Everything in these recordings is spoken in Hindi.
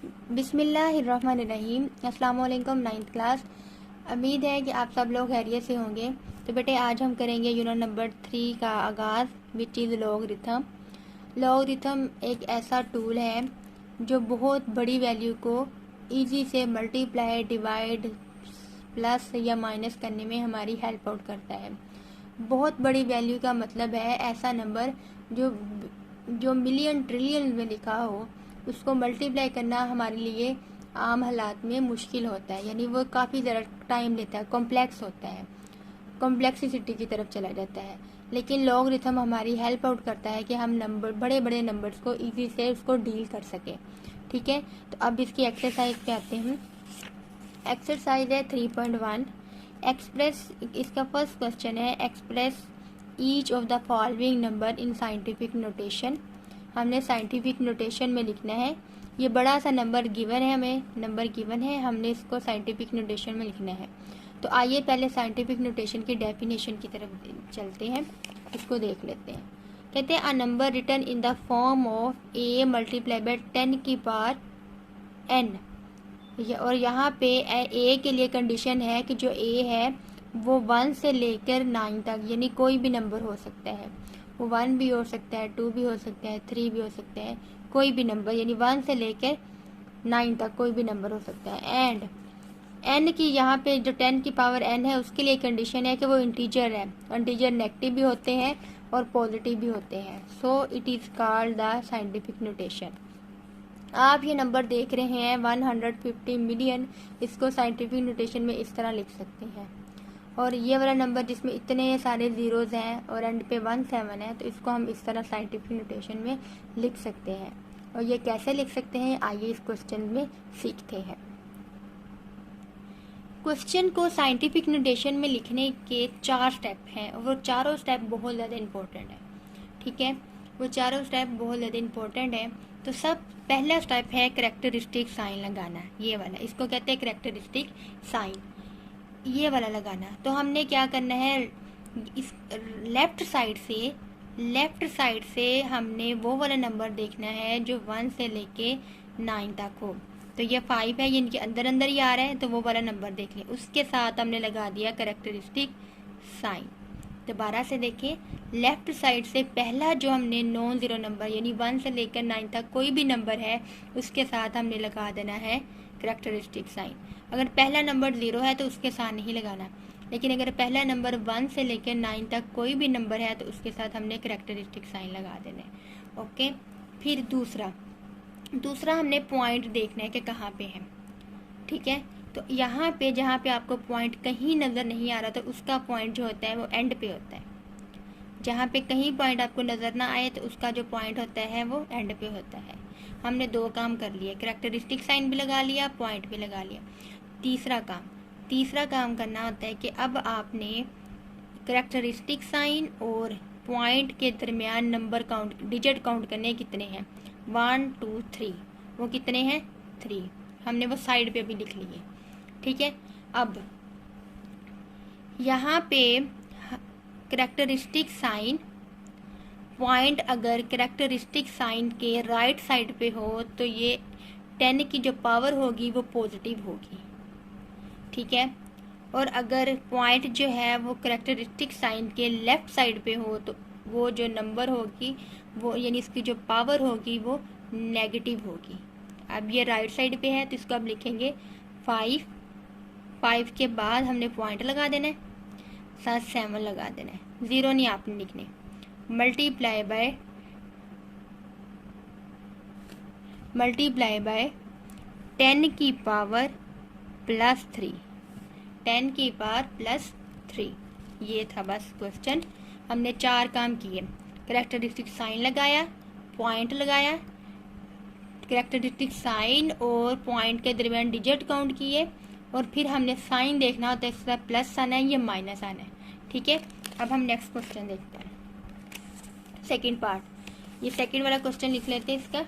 बिस्मिल्लाहिर्रहमानिर्रहीम। अस्सलाम वालेकुम नाइन्थ क्लास। उम्मीद है कि आप सब लोग खैरियत से होंगे। तो बेटे आज हम करेंगे यूनिट नंबर 3 का आगाज़, विच इज़ लॉगरिथम। लॉगरिथम एक ऐसा टूल है जो बहुत बड़ी वैल्यू को इजी से मल्टीप्लाई, डिवाइड, प्लस या माइनस करने में हमारी हेल्प आउट करता है। बहुत बड़ी वैल्यू का मतलब है ऐसा नंबर जो जो मिलियन ट्रिलियन में लिखा हो, उसको मल्टीप्लाई करना हमारे लिए आम हालात में मुश्किल होता है, यानी वो काफ़ी ज़्यादा टाइम लेता है, कॉम्प्लेक्स होता है, कॉम्प्लेक्सिसिटी की तरफ चला जाता है। लेकिन लॉगरिथम हमारी हेल्प आउट करता है कि हम नंबर, बड़े बड़े नंबर्स को ईजी से उसको डील कर सकें। ठीक है, तो अब इसकी एक्सरसाइज पे आते हैं। एक्सरसाइज है 3.1। एक्सप्रेस, इसका फर्स्ट क्वेश्चन है express each of the following number in scientific notation. हमने साइंटिफिक नोटेशन में लिखना है। ये बड़ा सा नंबर गिवन है, हमें नंबर गिवन है, हमने इसको साइंटिफिक नोटेशन में लिखना है। तो आइए पहले साइंटिफिक नोटेशन की डेफिनेशन की तरफ चलते हैं, इसको देख लेते हैं। कहते हैं a number written in the form of a multiply by 10 की पावर n। और यहाँ पे ए के लिए कंडीशन है कि जो ए है वो 1 से लेकर 9 तक, यानी कोई भी नंबर हो सकता है। वो 1 भी हो सकता है, 2 भी हो सकता है, 3 भी हो सकता है, कोई भी नंबर, यानी 1 से लेकर 9 तक कोई भी नंबर हो सकता है। एंड एन की, यहाँ पे जो 10 की पावर n है उसके लिए कंडीशन है कि वो इंटीजर है। इंटीजर नेगेटिव भी होते हैं और पॉजिटिव भी होते हैं। So it is called the scientific notation. आप ये नंबर देख रहे हैं 150 मिलियन, इसको साइंटिफिक नोटेशन में इस तरह लिख सकते हैं। और ये वाला नंबर जिसमें इतने सारे ज़ीरोज़ हैं और एंड पे 17 है, तो इसको हम इस तरह साइंटिफिक नोटेशन में लिख सकते हैं। और ये कैसे लिख सकते हैं, आइए इस क्वेश्चन में सीखते हैं। क्वेश्चन को साइंटिफिक नोटेशन में लिखने के 4 स्टेप हैं और वो चारों स्टेप बहुत ज़्यादा इम्पोर्टेंट है। ठीक है, वो चारों स्टेप बहुत ज़्यादा इम्पोर्टेंट है। तो सब पहला स्टेप है करेक्टरिस्टिक साइन लगाना, ये वाला, इसको कहते हैं करेक्टरिस्टिक साइन, ये वाला लगाना। तो हमने क्या करना है, इस लेफ्ट साइड से हमने वो वाला नंबर देखना है जो 1 से लेके 9 तक हो। तो ये 5 है, ये इनके अंदर अंदर ही आ रहा है, तो वो वाला नंबर देख लें, उसके साथ हमने लगा दिया करेक्टरिस्टिक साइन। दोबारा से देखें, लेफ्ट साइड से पहला जो हमने नॉन ज़ीरो नंबर, यानी 1 से लेकर 9 तक कोई भी नंबर है, उसके साथ हमने लगा देना है करेक्टरिस्टिक साइन। अगर पहला नंबर 0 है तो उसके साथ नहीं लगाना, लेकिन अगर पहला नंबर 1 से लेकर 9 तक कोई भी नंबर है तो उसके साथ हमने करेक्टरिस्टिक साइन लगा देना है। ओके, फिर दूसरा हमने पॉइंट देखना है कि कहाँ पे है। ठीक है, तो यहाँ पे जहाँ पे आपको पॉइंट कहीं नज़र नहीं आ रहा, तो उसका पॉइंट जो होता है वो एंड पे होता है। जहाँ पे कहीं पॉइंट आपको नज़र ना आए तो उसका जो पॉइंट होता है वो एंड पे होता है। हमने 2 काम कर लिए, करेक्टरिस्टिक साइन भी लगा लिया, पॉइंट भी लगा लिया। तीसरा काम करना होता है कि अब आपने करेक्टरिस्टिक साइन और पॉइंट के दरमियान नंबर काउंट, डिजिट काउंट करने कितने हैं, 1 2 3, वो कितने हैं 3, हमने वो साइड पे भी लिख लिए। ठीक है, अब यहाँ पे करेक्टरिस्टिक साइन, पॉइंट अगर करेक्टरिस्टिक साइन के राइट साइड पे हो तो ये 10 की जो पावर होगी वो पॉजिटिव होगी। ठीक है, और अगर पॉइंट जो है वो करेक्टरिस्टिक साइन के लेफ्ट साइड पे हो तो वो जो नंबर होगी वो, यानी इसकी जो पावर होगी वो नेगेटिव होगी। अब ये राइट साइड पे है तो इसको अब लिखेंगे 5 के बाद हमने पॉइंट लगा देना है, साथ 7 लगा देना है, 0 नहीं आपने लिखने। मल्टीप्लाई बाय 10 की पावर प्लस 3, 10 की पावर प्लस 3। ये था बस क्वेश्चन। हमने 4 काम किए, करेक्टरिस्टिक साइन लगाया, पॉइंट लगाया, करेक्टरिस्टिक साइन और पॉइंट के दरमियान डिजिट काउंट किए, और फिर हमने साइन देखना होता है, इसका प्लस आना है या माइनस आना है। ठीक है, अब हम नेक्स्ट क्वेश्चन देखते हैं, सेकंड पार्ट। ये सेकंड वाला क्वेश्चन लिख लेते हैं इसका।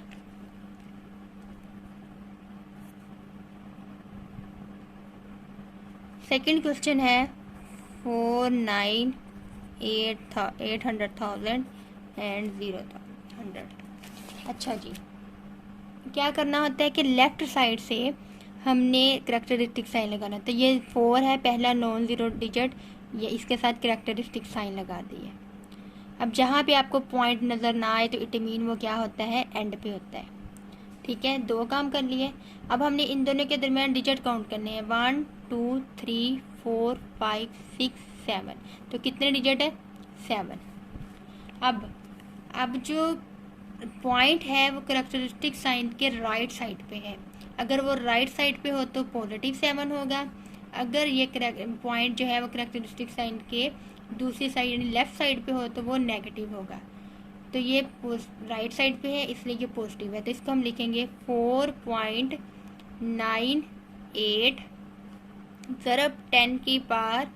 सेकंड क्वेश्चन है 4,9,800,000 एंड 0,100। अच्छा जी, तो क्या करना होता है कि लेफ़्ट साइड से हमने करैक्टरिस्टिक साइन लगाना। तो ये 4 है पहला नॉन ज़ीरो डिजिट, ये इसके साथ करैक्टरिस्टिक साइन लगा दिए। अब जहाँ पे आपको पॉइंट नज़र ना आए तो इट मीन वो क्या होता है, एंड पे होता है। ठीक है, 2 काम कर लिए। अब हमने इन दोनों के दरमियान डिजिट काउंट करने हैं, 1 2 3 4 5 6 7। तो कितने डिजिट है, 7। अब जो पॉइंट है वो करैक्टरिस्टिक साइन के राइट साइड पे है। अगर वो राइट साइड पे हो तो पॉजिटिव 7 होगा। अगर ये पॉइंट जो है वो करैक्टरिस्टिक साइन के दूसरी साइड यानी लेफ्ट साइड पे हो तो वो नेगेटिव होगा। तो ये राइट साइड पे है इसलिए ये पॉजिटिव है। तो इसको हम लिखेंगे 4.98 ज़रब 10 की पावर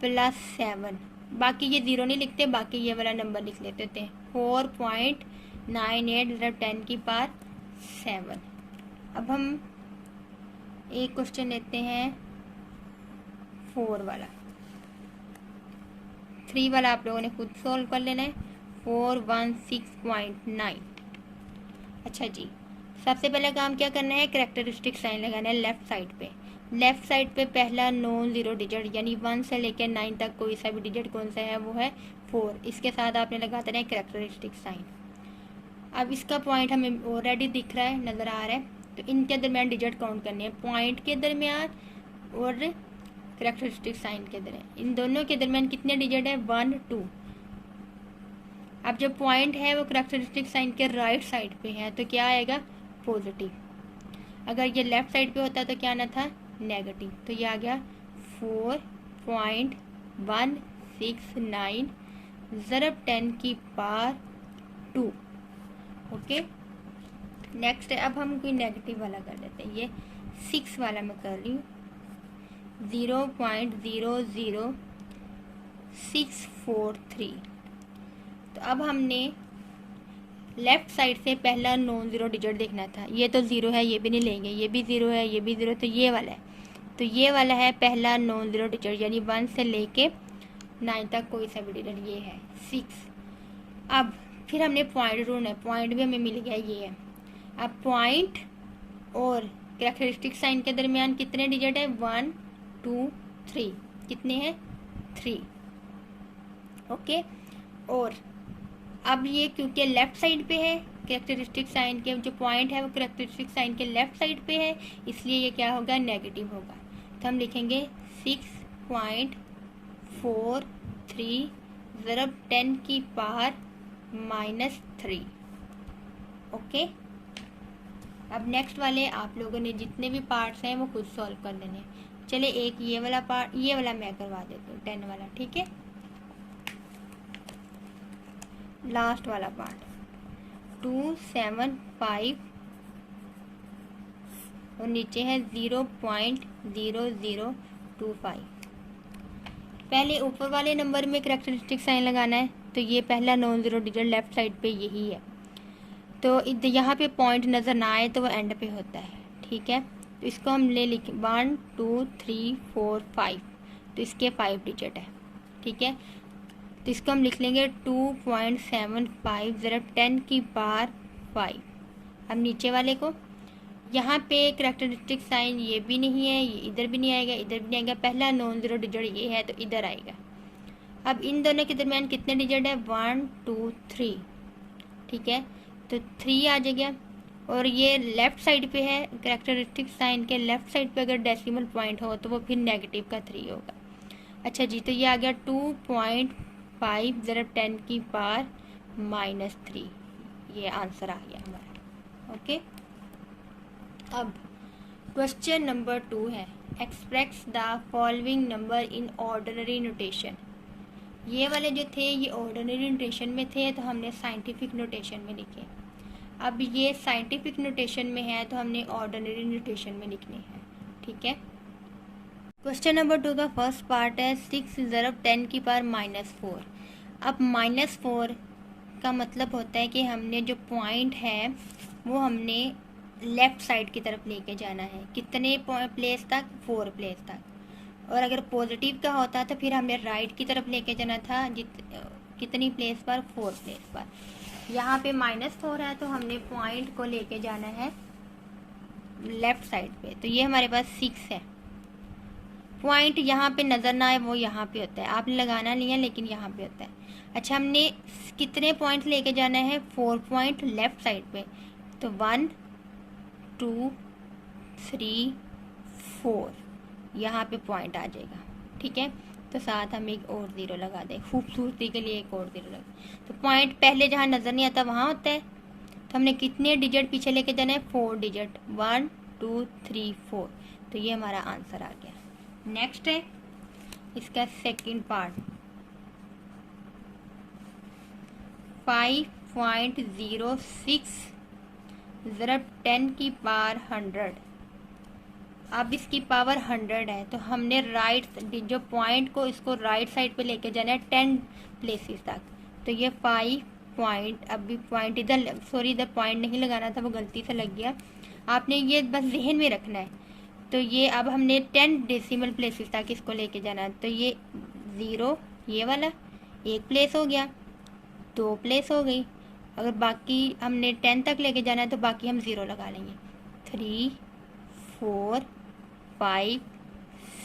+7। बाकी ये ज़ीरो नहीं लिखते, बाकी ये वाला नंबर लिख लेते थे, 4.98 ज़रब 10 की पावर 7। अब हम एक क्वेश्चन लेते हैं 4 वाला। 3 वाला आप लोगों ने खुद सॉल्व कर लेना है, 416.9। अच्छा जी, सबसे पहले काम क्या करना है, करैक्टरिस्टिक साइन लगाना है लेफ़्ट साइड पे। लेफ़्ट साइड पे पहला नॉन ज़ीरो डिजिट यानी 1 से लेकर 9 तक कोई सा भी डिजिट कौन सा है, वो है 4। इसके साथ आपने लगा देना है करैक्टरिस्टिक साइन। अब इसका पॉइंट हमें ऑलरेडी दिख रहा है, नज़र आ रहा है। तो इनके दरमियान डिजिट काउंट करनी है, पॉइंट के दरमियान और करैक्टरिस्टिक साइन के दरमियान। इन दोनों के दरमियान कितने डिजिट है, 1 2। अब जो पॉइंट है वो करैक्टरिस्टिक साइन के राइट साइड पे है तो क्या आएगा, पॉजिटिव। अगर ये लेफ़्ट साइड पे होता तो क्या आना था, नेगेटिव। तो ये आ गया 4.169 ज़रब 10 की पावर 2। ओके, नेक्स्ट है, अब हम कोई नेगेटिव वाला कर लेते हैं। ये 6 वाला मैं कर रही हूँ, 0.00643। तो अब हमने लेफ़्ट साइड से पहला नॉन ज़ीरो डिजिट देखना था। ये तो ज़ीरो है, ये भी नहीं लेंगे, ये भी ज़ीरो है, ये भी ज़ीरो, तो ये वाला है। तो ये वाला है पहला नॉन ज़ीरो डिजिट यानी 1 से लेके 9 तक कोई सा भी डिजिट, ये है 6। अब फिर हमने पॉइंट ढूंढना है, पॉइंट भी हमें मिल गया, ये है। अब पॉइंट और करैक्टरिस्टिक साइन के दरमियान कितने डिजिट है, 1 2 3। कितने हैं, 3। ओके, और अब ये क्योंकि लेफ़्ट साइड पे है, करैक्टरिस्टिक साइन के जो पॉइंट है वो करैक्टरिस्टिक साइन के लेफ़्ट साइड पे है, इसलिए ये क्या होगा, नेगेटिव होगा। तो हम लिखेंगे 6.43 ज़रब 10 की पावर -3। ओके, अब नेक्स्ट वाले आप लोगों ने जितने भी पार्ट्स हैं वो खुद सॉल्व कर लेने। चले एक ये वाला पार्ट, ये वाला मैं करवा देती हूँ, 10 वाला। ठीक है, लास्ट वाला पार्ट 275 और नीचे है 0.0025। पहले ऊपर वाले नंबर में करैक्टरिस्टिक साइन लगाना है। तो ये पहला non zero digit left side पे यही है। तो यहाँ पे पॉइंट नज़र ना आए तो वो एंड पे होता है। ठीक है, तो इसको हम लिखें 1 2 3 4 5। तो इसके 5 डिजिट है। ठीक है, तो इसको हम लिख लेंगे 2.75 ज़रब 10 की पावर 5। अब नीचे वाले को, यहाँ पे करैक्टरिस्टिक साइन ये भी नहीं है, ये इधर भी नहीं आएगा, इधर भी नहीं आएगा। पहला नॉन ज़ीरो डिजिट ये है तो इधर आएगा। अब इन दोनों के दरमियान कितने डिजिट है, 1 2 3। ठीक है, तो 3 आ जाएगा। और ये लेफ़्ट साइड पे है, करैक्टरिस्टिक साइन के लेफ़्ट साइड पे अगर डेसिमल पॉइंट हो तो वो फिर नेगेटिव का 3 होगा। अच्छा जी, तो ये आ गया 2.5 ज़रब 10 की पावर -3। ये आंसर आ गया हमारा। ओके, अब क्वेश्चन नंबर 2 है, express the following number in ordinary notation. ये वाले जो थे ये ऑर्डिनरी नोटेशन में थे तो हमने साइंटिफिक नोटेशन में लिखे। अब ये साइंटिफिक नोटेशन में है तो हमने ऑर्डिनरी नोटेशन में लिखने हैं। ठीक है, क्वेश्चन नंबर 2 का फर्स्ट पार्ट है 6 ज़रब 10 की पावर -4। अब -4 का मतलब होता है कि हमने जो पॉइंट है वो हमने लेफ़्ट साइड की तरफ लेके जाना है। कितने प्लेस तक, 4 प्लेस तक। और अगर पॉजिटिव का होता तो फिर हमने राइट की तरफ लेके जाना था, कितनी प्लेस पर, 4 प्लेस पर। यहाँ पे -4 है तो हमने पॉइंट को लेके जाना है लेफ्ट साइड पे। तो ये हमारे पास 6 है। पॉइंट यहाँ पे नज़र ना आए वो यहाँ पे होता है, आपने लगाना नहीं है लेकिन यहाँ पे होता है। अच्छा, हमने कितने पॉइंट लेके जाना है? 4 पॉइंट लेफ्ट साइड पे। तो 1 2 3 4 यहाँ पे पॉइंट आ जाएगा। ठीक है, तो साथ हम एक और 0 लगा दें, खूबसूरती के लिए एक और 0 लगा। तो पॉइंट पहले जहाँ नज़र नहीं आता वहाँ होता है। तो हमने कितने डिजिट पीछे लेके जाना है? 4 डिजिट, 1 2 3 4। तो ये हमारा आंसर आ गया। नेक्स्ट है इसका सेकंड पार्ट, 5.06 ज़रब 10 की पावर 100। अब इसकी पावर 100 है तो हमने राइट जो पॉइंट को इसको राइट साइड पे लेके जाना है 10 प्लेसेस तक। तो ये 5 पॉइंट, अभी पॉइंट इधर, सॉरी इधर पॉइंट नहीं लगाना था, वो गलती से लग गया। आपने ये बस जहन में रखना है। तो ये अब हमने 10 डेसिमल प्लेसेस तक इसको लेके जाना है। तो ये 0 ये वाला 1 प्लेस हो गया, 2 प्लेस हो गई। अगर बाकी हमने 10 तक लेके जाना है तो बाकी हम 0 लगा लेंगे। 3 4 5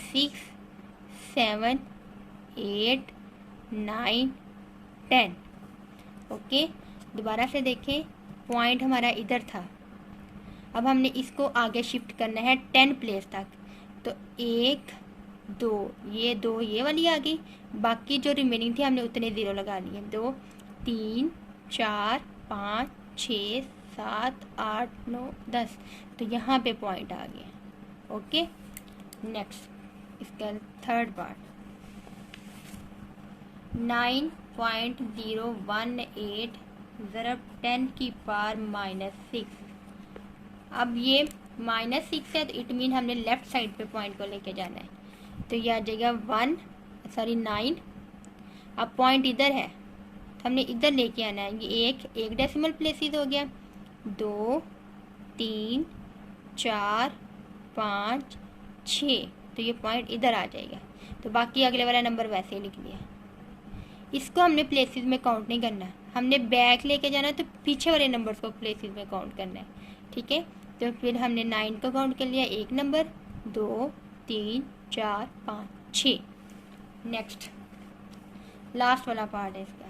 6 7 8 9 10। ओके, दोबारा से देखें, पॉइंट हमारा इधर था। अब हमने इसको आगे शिफ्ट करना है 10 प्लेस तक। तो 1 2 ये 2 ये वाली आ गई, बाकी जो रिमेनिंग थी हमने उतने 0 लगा लिए। 2 3 4 5 6 7 8 9 10। तो यहाँ पे पॉइंट आ गया। ओके, नेक्स्ट इसका थर्ड पार्ट, 9.018 ज़रब 10 की पावर -6। अब ये -6 है तो इट मीन हमने लेफ्ट साइड पे पॉइंट को लेके जाना है। तो ये आ जाएगा 9। अब पॉइंट इधर है तो हमने इधर लेके आना है। ये एक डेसिमल प्लेसेस हो गया, 2 3 4 5 6। तो ये पॉइंट इधर आ जाएगा। तो बाकी अगले वाला नंबर वैसे ही लिख लिया। इसको हमने प्लेसेस में काउंट नहीं करना, हमने बैक लेके जाना है तो पीछे वाले नंबर्स को प्लेसेस में काउंट करना है। ठीक है, तो फिर हमने 9 को काउंट कर लिया, 1 नंबर, 2 3 4 5 6। नेक्स्ट लास्ट वाला पार्ट है इसका,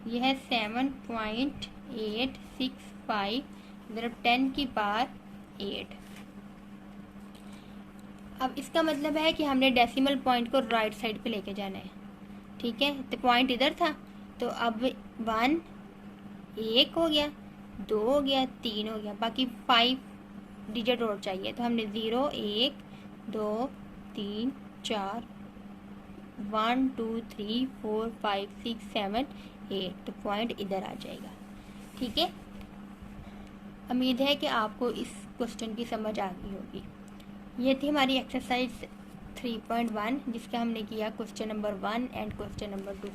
यह है 7.865 ज़रब 10 की पावर 8। अब इसका मतलब है कि हमने डेसिमल पॉइंट को राइट साइड पे लेके जाना है। ठीक है, तो पॉइंट इधर था तो अब 1 हो गया, 2 हो गया, 3 हो गया, बाकी 5 डिजिट और चाहिए। तो हमने 0 1 2 3 4 1 2 3 4 5 6 7 8। तो पॉइंट इधर आ जाएगा। ठीक है, उम्मीद है कि आपको इस क्वेश्चन की समझ आ गई होगी। ये थी हमारी एक्सरसाइज 3.1 जिसका हमने किया question number 1 and question number 2।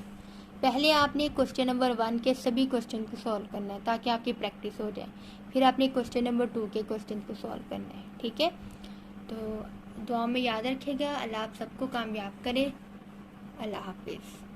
पहले आपने क्वेश्चन नंबर 1 के सभी क्वेश्चन को सॉल्व करना है ताकि आपकी प्रैक्टिस हो जाए। फिर आपने क्वेश्चन नंबर 2 के क्वेश्चन को सॉल्व करना है। ठीक है, तो दुआ में याद रखिएगा। अल्लाह आप सबको कामयाब करे। अल्लाह हाफिज़।